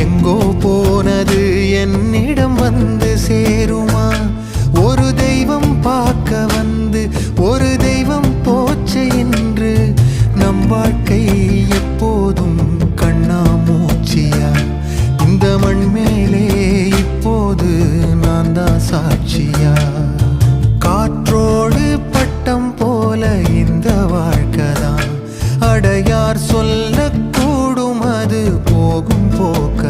எங்கோ போனது என்னிடம் வந்து சேருமா? ஒரு தெய்வம் பார்க்க வந்து ஒரு தெய்வம் போச்சு என்று நம் வாழ்க்கை எப்போதும் கண்ணாமூச்சியா? இந்த மண் மேலே இப்போது நான் தான் சாட்சியா? காற்றோடு பட்டம் போல இந்த வாழ்க்கைதான், அடையார் சொல்லக்கூடும் அது போகும் போக்கு.